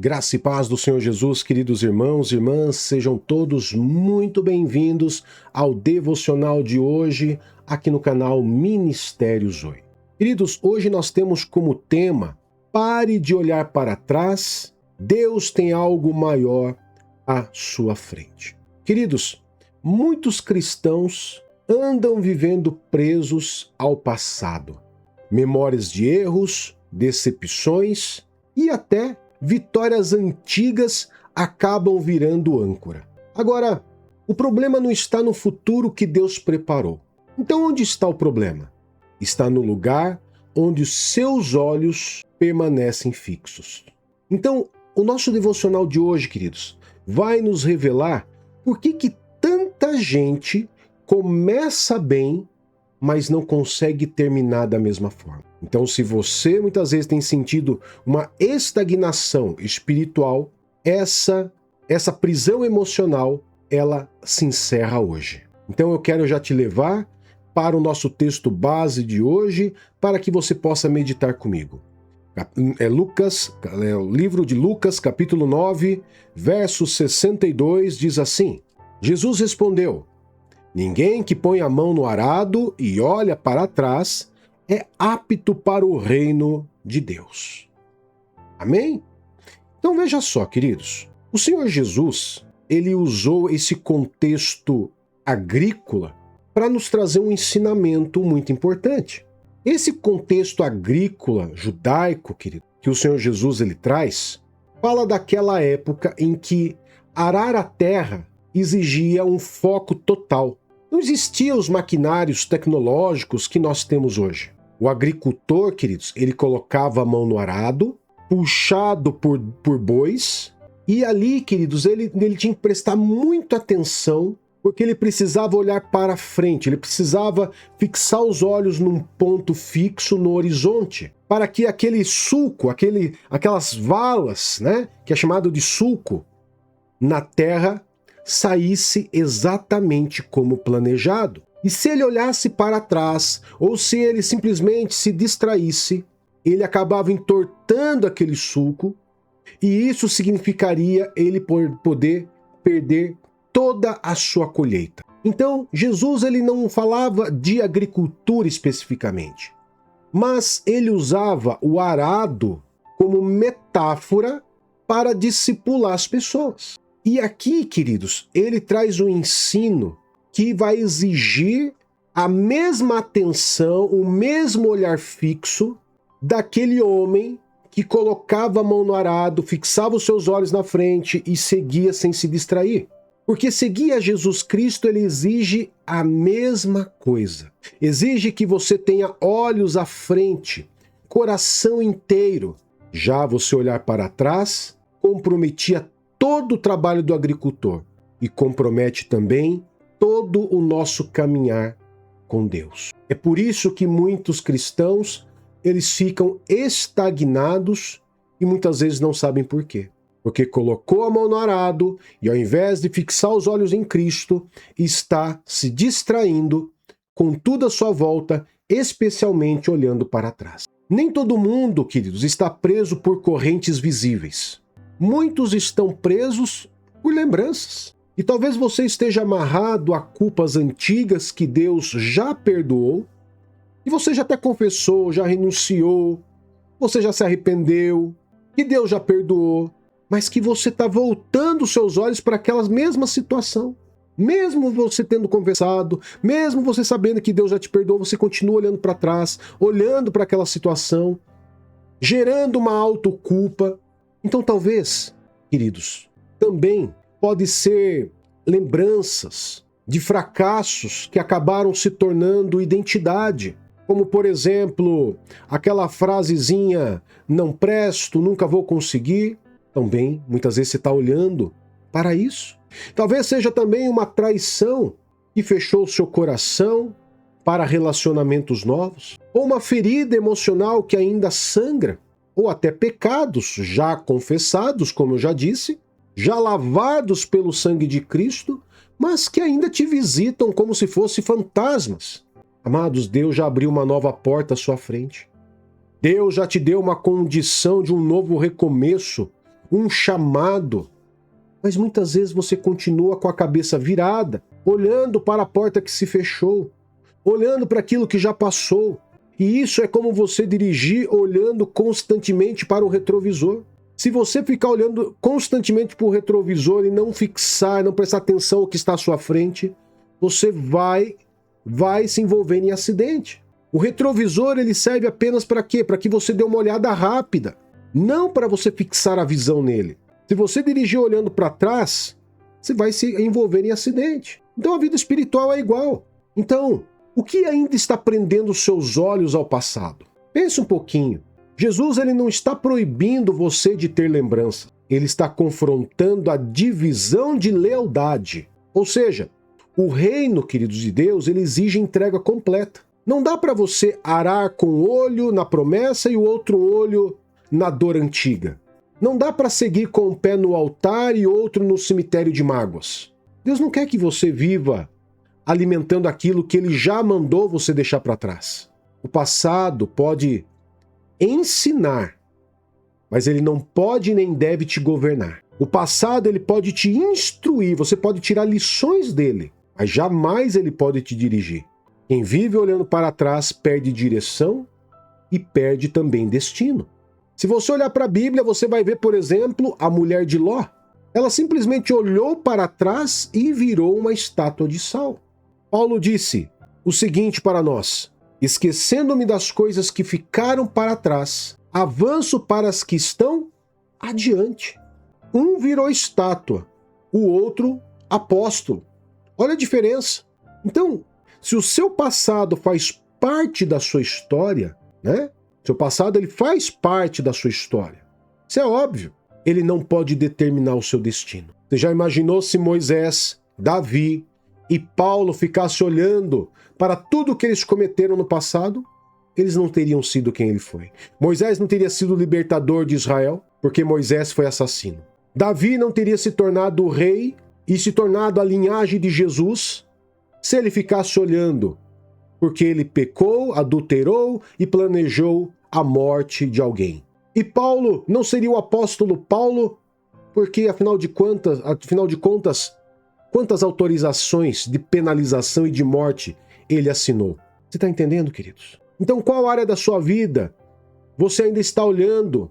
Graça e paz do Senhor Jesus, queridos irmãos e irmãs, sejam todos muito bem-vindos ao devocional de hoje, aqui no canal Ministério Zoe. Queridos, hoje nós temos como tema: pare de olhar para trás, Deus tem algo maior à sua frente. Queridos, muitos cristãos andam vivendo presos ao passado, memórias de erros, decepções e até vitórias antigas acabam virando âncora. Agora, o problema não está no futuro que Deus preparou. Então, onde está o problema? Está no lugar onde os seus olhos permanecem fixos. Então, o nosso devocional de hoje, queridos, vai nos revelar por que tanta gente começa bem, mas não consegue terminar da mesma forma. Então, se você muitas vezes tem sentido uma estagnação espiritual, essa prisão emocional, ela se encerra hoje. Então, eu quero já te levar para o nosso texto base de hoje, para que você possa meditar comigo. O livro de Lucas, capítulo 9, verso 62, diz assim: Jesus respondeu: ninguém que põe a mão no arado e olha para trás é apto para o reino de Deus. Amém? Então veja só, queridos. O Senhor Jesus, ele usou esse contexto agrícola para nos trazer um ensinamento muito importante. Esse contexto agrícola judaico, querido, que o Senhor Jesus ele traz, fala daquela época em que arar a terra exigia um foco total. Não existiam os maquinários tecnológicos que nós temos hoje. O agricultor, queridos, ele colocava a mão no arado, puxado por bois, e ali, queridos, ele tinha que prestar muita atenção, porque ele precisava olhar para frente, ele precisava fixar os olhos num ponto fixo no horizonte, para que aquele sulco, aquelas valas, né, que é chamado de sulco, na terra, saísse exatamente como planejado. E se ele olhasse para trás, ou se ele simplesmente se distraísse, ele acabava entortando aquele sulco, e isso significaria ele poder perder toda a sua colheita. Então, Jesus ele não falava de agricultura especificamente, mas ele usava o arado como metáfora para discipular as pessoas. E aqui, queridos, ele traz um ensino que vai exigir a mesma atenção, o mesmo olhar fixo daquele homem que colocava a mão no arado, fixava os seus olhos na frente e seguia sem se distrair. Porque seguir a Jesus Cristo, ele exige a mesma coisa. Exige que você tenha olhos à frente, coração inteiro. Já você olhar para trás, comprometia todo o trabalho do agricultor e compromete também todo o nosso caminhar com Deus. É por isso que muitos cristãos, eles ficam estagnados e muitas vezes não sabem por quê. Porque colocou a mão no arado e ao invés de fixar os olhos em Cristo, está se distraindo com tudo à sua volta, especialmente olhando para trás. Nem todo mundo, queridos, está preso por correntes visíveis. Muitos estão presos por lembranças. E talvez você esteja amarrado a culpas antigas que Deus já perdoou, e você já até confessou, já renunciou, você já se arrependeu, que Deus já perdoou, mas que você está voltando os seus olhos para aquela mesma situação. Mesmo você tendo confessado, mesmo você sabendo que Deus já te perdoou, você continua olhando para trás, olhando para aquela situação, gerando uma autoculpa. Então talvez, queridos, também pode ser lembranças de fracassos que acabaram se tornando identidade. Como, por exemplo, aquela frasezinha, não presto, nunca vou conseguir. Também, muitas vezes você está olhando para isso. Talvez seja também uma traição que fechou o seu coração para relacionamentos novos. Ou uma ferida emocional que ainda sangra. Ou até pecados já confessados, como eu já disse, já lavados pelo sangue de Cristo, mas que ainda te visitam como se fossem fantasmas. Amados, Deus já abriu uma nova porta à sua frente. Deus já te deu uma condição de um novo recomeço, um chamado. Mas muitas vezes você continua com a cabeça virada, olhando para a porta que se fechou, olhando para aquilo que já passou. E isso é como você dirigir olhando constantemente para o retrovisor. Se você ficar olhando constantemente para o retrovisor e não fixar, não prestar atenção ao que está à sua frente, você vai se envolver em acidente. O retrovisor ele serve apenas para quê? Para que você dê uma olhada rápida, não para você fixar a visão nele. Se você dirigir olhando para trás, você vai se envolver em acidente. Então a vida espiritual é igual. Então, o que ainda está prendendo os seus olhos ao passado? Pense um pouquinho. Jesus ele não está proibindo você de ter lembrança. Ele está confrontando a divisão de lealdade. Ou seja, o reino, queridos de Deus, ele exige entrega completa. Não dá para você arar com um olho na promessa e o outro olho na dor antiga. Não dá para seguir com um pé no altar e outro no cemitério de mágoas. Deus não quer que você viva alimentando aquilo que Ele já mandou você deixar para trás. O passado pode ensinar, mas ele não pode nem deve te governar. O passado ele pode te instruir, você pode tirar lições dele, mas jamais ele pode te dirigir. Quem vive olhando para trás perde direção e perde também destino. Se você olhar para a Bíblia, você vai ver, por exemplo, a mulher de Ló. Ela simplesmente olhou para trás e virou uma estátua de sal. Paulo disse o seguinte para nós: esquecendo-me das coisas que ficaram para trás, avanço para as que estão adiante. Um virou estátua, o outro apóstolo. Olha a diferença. Então, se o seu passado faz parte da sua história, né? Seu passado ele faz parte da sua história. Isso é óbvio. Ele não pode determinar o seu destino. Você já imaginou se Moisés, Davi e Paulo ficassem olhando para tudo que eles cometeram no passado? Eles não teriam sido quem ele foi. Moisés não teria sido o libertador de Israel, porque Moisés foi assassino. Davi não teria se tornado o rei e se tornado a linhagem de Jesus se ele ficasse olhando, porque ele pecou, adulterou e planejou a morte de alguém. E Paulo não seria o apóstolo Paulo, porque afinal de contas, quantas autorizações de penalização e de morte ele assinou? Você está entendendo, queridos? Então, qual área da sua vida você ainda está olhando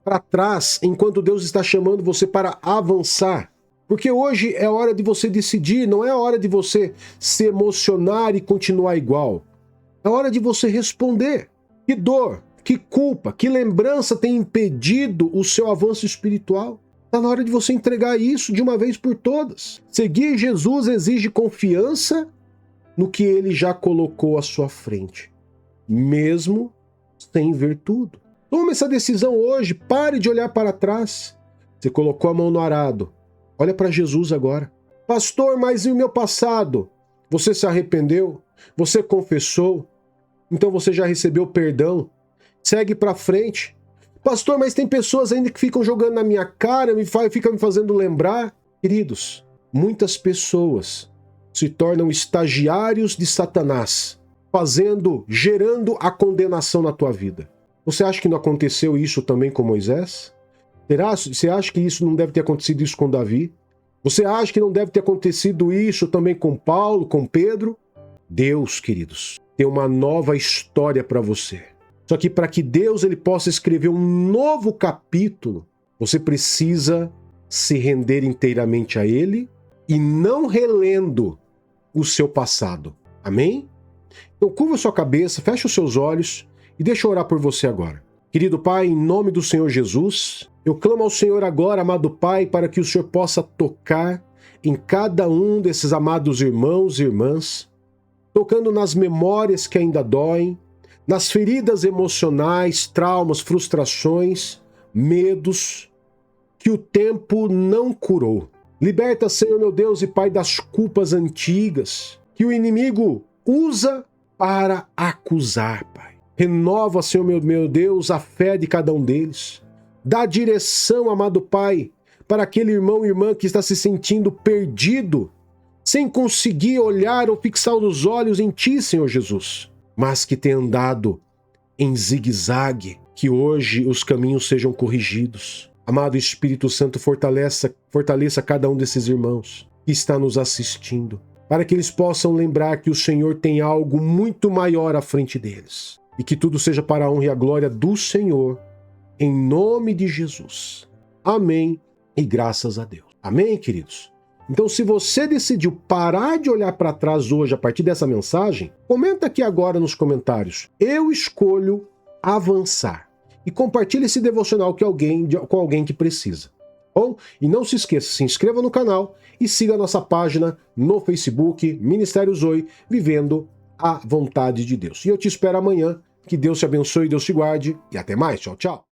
para trás enquanto Deus está chamando você para avançar? Porque hoje é hora de você decidir, não é hora de você se emocionar e continuar igual. É hora de você responder. Que dor, que culpa, que lembrança tem impedido o seu avanço espiritual? Está na hora de você entregar isso de uma vez por todas. Seguir Jesus exige confiança no que Ele já colocou à sua frente, mesmo sem ver tudo. Tome essa decisão hoje, pare de olhar para trás. Você colocou a mão no arado. Olha para Jesus agora. Pastor, mas e o meu passado? Você se arrependeu? Você confessou? Então você já recebeu perdão? Segue para frente. Pastor, mas tem pessoas ainda que ficam jogando na minha cara, ficam me fazendo lembrar. Queridos, muitas pessoas se tornam estagiários de Satanás, gerando a condenação na tua vida. Você acha que não aconteceu isso também com Moisés? Você acha que isso não deve ter acontecido isso com Davi? Você acha que não deve ter acontecido isso também com Paulo, com Pedro? Deus, queridos, tem uma nova história para você. Só que para que Deus ele possa escrever um novo capítulo, você precisa se render inteiramente a Ele e não relendo o seu passado. Amém? Então curva sua cabeça, fecha os seus olhos e deixa eu orar por você agora. Querido Pai, em nome do Senhor Jesus, eu clamo ao Senhor agora, amado Pai, para que o Senhor possa tocar em cada um desses amados irmãos e irmãs, tocando nas memórias que ainda doem, nas feridas emocionais, traumas, frustrações, medos, que o tempo não curou. Liberta, Senhor meu Deus e Pai, das culpas antigas, que o inimigo usa para acusar, Pai. Renova, Senhor meu Deus, a fé de cada um deles. Dá direção, amado Pai, para aquele irmão e irmã que está se sentindo perdido, sem conseguir olhar ou fixar os olhos em Ti, Senhor Jesus, mas que tem andado em zigue-zague, que hoje os caminhos sejam corrigidos. Amado Espírito Santo, fortaleça cada um desses irmãos que está nos assistindo, para que eles possam lembrar que o Senhor tem algo muito maior à frente deles. E que tudo seja para a honra e a glória do Senhor, em nome de Jesus. Amém e graças a Deus. Amém, queridos? Então, se você decidiu parar de olhar para trás hoje a partir dessa mensagem, comenta aqui agora nos comentários. Eu escolho avançar. E compartilhe esse devocional com alguém que precisa. Bom, e não se esqueça, se inscreva no canal e siga a nossa página no Facebook, Ministério Zoe, Vivendo a Vontade de Deus. E eu te espero amanhã. Que Deus te abençoe, Deus te guarde e até mais. Tchau, tchau.